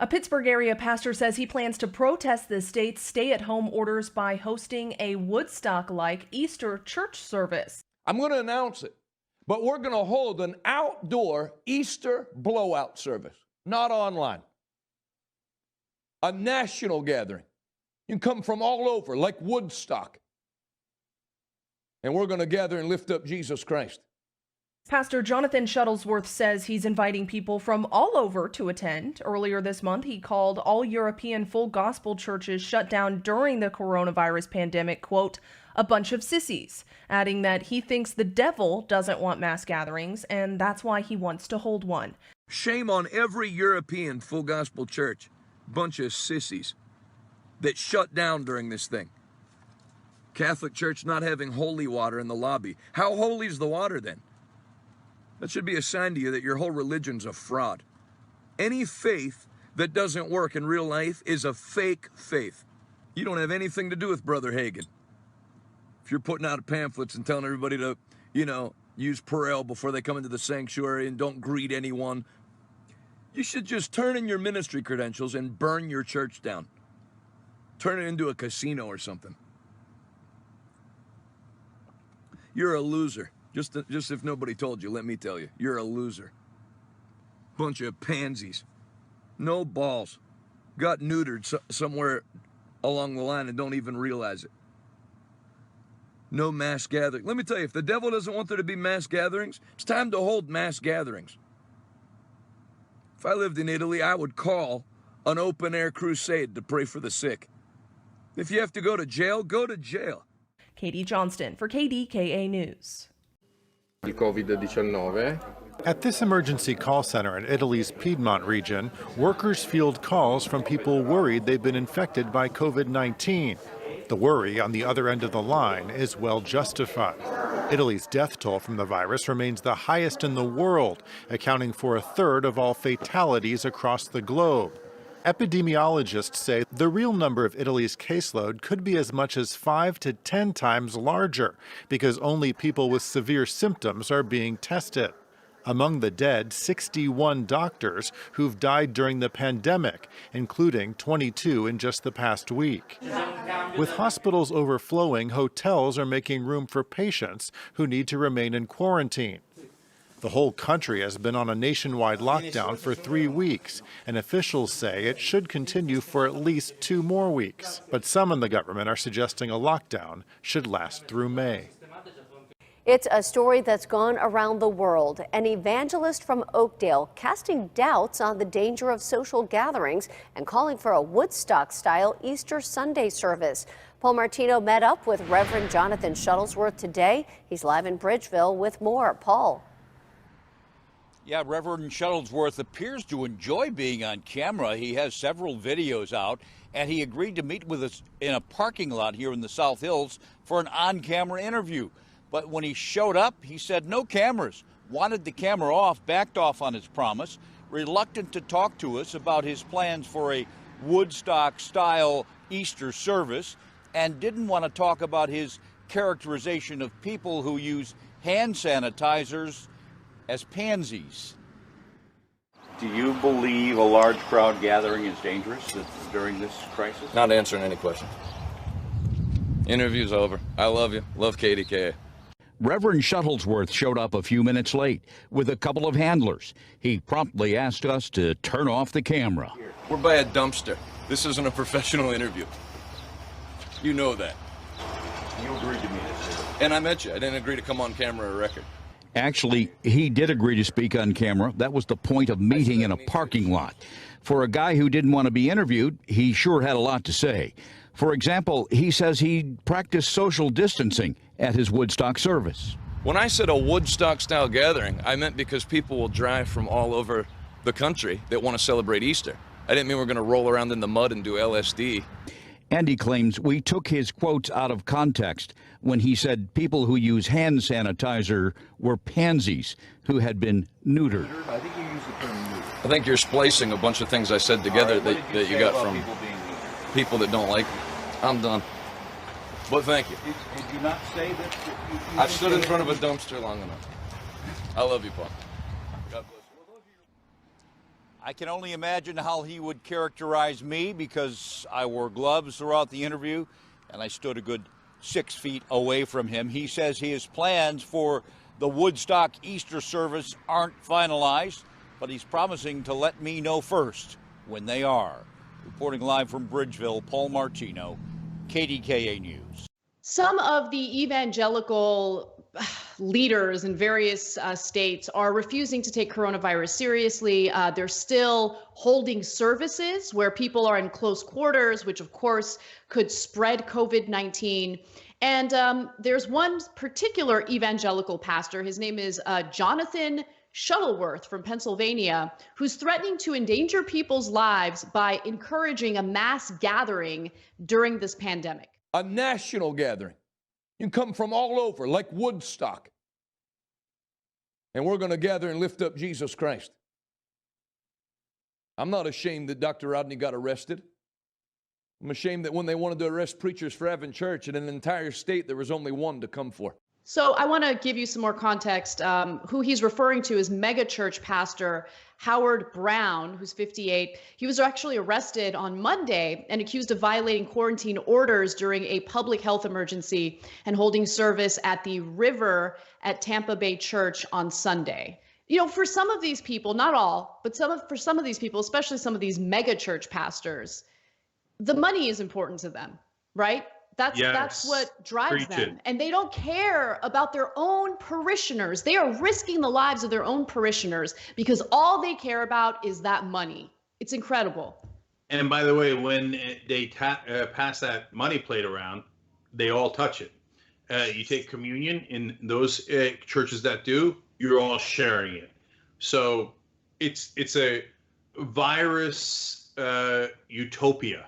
A Pittsburgh area pastor says he plans to protest the state's stay-at-home orders by hosting a Woodstock-like Easter church service. I'm going to announce it, but we're going to hold an outdoor Easter blowout service, not online. A national gathering. You can come from all over, like Woodstock. And we're going to gather and lift up Jesus Christ. Pastor Jonathan Shuttlesworth says he's inviting people from all over to attend. Earlier this month, he called all European full gospel churches shut down during the coronavirus pandemic, quote, a bunch of sissies, adding that he thinks the devil doesn't want mass gatherings, and that's why he wants to hold one. Shame on every European full gospel church. Bunch of sissies that shut down during this thing. Catholic Church not having holy water in the lobby. How holy is the water then? That should be a sign to you that your whole religion's a fraud. Any faith that doesn't work in real life is a fake faith. You don't have anything to do with Brother Hagin. If you're putting out pamphlets and telling everybody to, use Purell before they come into the sanctuary and don't greet anyone, you should just turn in your ministry credentials and burn your church down. Turn it into a casino or something. You're a loser. Just if nobody told you, let me tell you, you're a loser. Bunch of pansies. No balls. Got neutered somewhere along the line and don't even realize it. No mass gathering. Let me tell you, if the devil doesn't want there to be mass gatherings, it's time to hold mass gatherings. If I lived in Italy, I would call an open-air crusade to pray for the sick. If you have to go to jail, go to jail. Katie Johnston for KDKA News. COVID-19. At this emergency call center in Italy's Piedmont region, workers field calls from people worried they've been infected by COVID-19. The worry on the other end of the line is well justified. Italy's death toll from the virus remains the highest in the world, accounting for a third of all fatalities across the globe. Epidemiologists say the real number of Italy's caseload could be as much as 5 to 10 times larger because only people with severe symptoms are being tested. Among the dead, 61 doctors who've died during the pandemic, including 22 in just the past week. With hospitals overflowing, hotels are making room for patients who need to remain in quarantine. The whole country has been on a nationwide lockdown for 3 weeks, and officials say it should continue for at least 2 more weeks. But some in the government are suggesting a lockdown should last through May. It's a story that's gone around the world. An evangelist from Oakdale casting doubts on the danger of social gatherings and calling for a Woodstock-style Easter Sunday service. Paul Martino met up with Reverend Jonathan Shuttlesworth today. He's live in Bridgeville with more. Paul. Yeah, Reverend Shuttlesworth appears to enjoy being on camera. He has several videos out, and he agreed to meet with us in a parking lot here in the South Hills for an on-camera interview. But when he showed up, he said no cameras, wanted the camera off, backed off on his promise, reluctant to talk to us about his plans for a Woodstock-style Easter service, and didn't want to talk about his characterization of people who use hand sanitizers as pansies. Do you believe a large crowd gathering is dangerous during this crisis? Not answering any questions. Interview's over. I love you. Love KDKA. Reverend Shuttlesworth showed up a few minutes late with a couple of handlers. He promptly asked us to turn off the camera. We're by a dumpster. This isn't a professional interview. You know that. You agreed to meet us. And I met you. I didn't agree to come on camera or record. Actually, he did agree to speak on camera. That was the point of meeting in a parking lot. For a guy who didn't want to be interviewed, he sure had a lot to say. For example, he says he practiced social distancing at his Woodstock service. When I said a Woodstock-style gathering, I meant because people will drive from all over the country that want to celebrate Easter. I didn't mean we're going to roll around in the mud and do LSD. And he claims we took his quotes out of context when he said people who use hand sanitizer were pansies who had been neutered. I think you used the term neutered. I think you're splicing a bunch of things I said together that you got from people that don't like me. I'm done. But thank you. Did you not say that? I've stood in front of a dumpster long enough. I love you, Paul. God bless you. I can only imagine how he would characterize me, because I wore gloves throughout the interview and I stood a good 6 feet away from him. He says his plans for the Woodstock Easter service aren't finalized, but he's promising to let me know first when they are. Reporting live from Bridgeville, Paul Martino, KDKA News. Some of the evangelical leaders in various states are refusing to take coronavirus seriously. They're still holding services where people are in close quarters, which of course could spread COVID-19. And there's one particular evangelical pastor. His name is Jonathan Shuttleworth from Pennsylvania, who's threatening to endanger people's lives by encouraging a mass gathering during this pandemic. A national gathering. You come from all over, like Woodstock. And we're going to gather and lift up Jesus Christ. I'm not ashamed that Dr. Rodney got arrested. I'm ashamed that when they wanted to arrest preachers for having church in an entire state, there was only one to come for. So I want to give you some more context. Who he's referring to is megachurch pastor Howard Brown, who's 58. He was actually arrested on Monday and accused of violating quarantine orders during a public health emergency and holding service at the River at Tampa Bay Church on Sunday. You know, for some of these people, not all, but for some of these people, especially some of these megachurch pastors, the money is important to them, right? That's what drives them. And they don't care about their own parishioners. They are risking the lives of their own parishioners because all they care about is that money. It's incredible. And by the way, when they pass that money plate around, they all touch it. You take communion in those churches that do, you're all sharing it. So it's a virus utopia.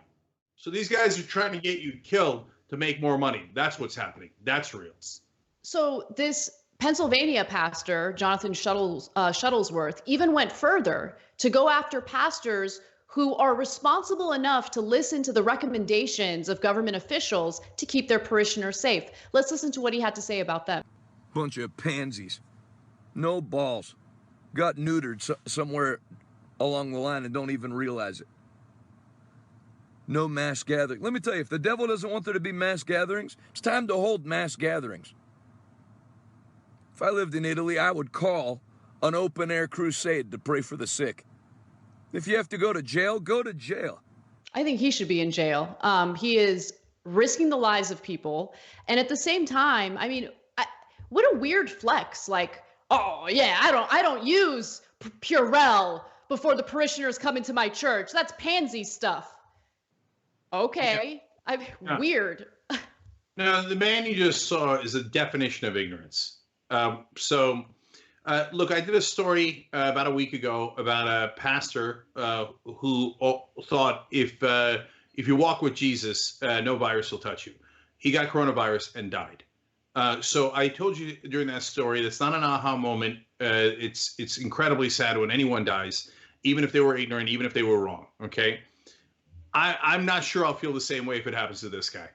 So these guys are trying to get you killed to make more money. That's what's happening. That's real. So this Pennsylvania pastor, Jonathan Shuttlesworth, even went further to go after pastors who are responsible enough to listen to the recommendations of government officials to keep their parishioners safe. Let's listen to what he had to say about them. Bunch of pansies. No balls. Got neutered somewhere along the line and don't even realize it. No mass gathering. Let me tell you, if the devil doesn't want there to be mass gatherings, it's time to hold mass gatherings. If I lived in Italy, I would call an open-air crusade to pray for the sick. If you have to go to jail, go to jail. I think he should be in jail. He is risking the lives of people. And at the same time, I mean, what a weird flex. Like, oh, yeah, I don't use Purell before the parishioners come into my church. That's pansy stuff. Okay. Yeah. Weird. Now, the man you just saw is a definition of ignorance. Look, I did a story about a week ago about a pastor who thought if you walk with Jesus, no virus will touch you. He got coronavirus and died. So I told you during that story, that's not an aha moment. It's incredibly sad when anyone dies, even if they were ignorant, even if they were wrong. Okay. I'm not sure I'll feel the same way if it happens to this guy,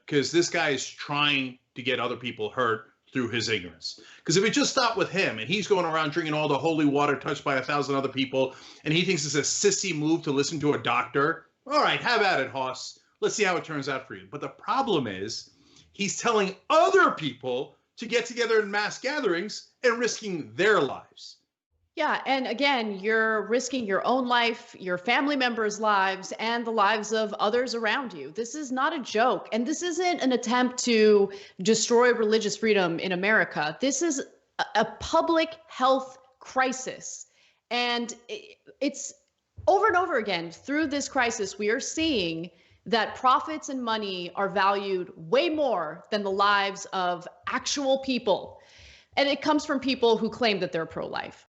because this guy is trying to get other people hurt through his ignorance. Because if it just stopped with him and he's going around drinking all the holy water touched by 1,000 other people and he thinks it's a sissy move to listen to a doctor, all right, have at it, Hoss. Let's see how it turns out for you. But the problem is he's telling other people to get together in mass gatherings and risking their lives. Yeah, and again, you're risking your own life, your family members' lives, and the lives of others around you. This is not a joke, and this isn't an attempt to destroy religious freedom in America. This is a public health crisis, and it's over and over again through this crisis, we are seeing that profits and money are valued way more than the lives of actual people, and it comes from people who claim that they're pro-life.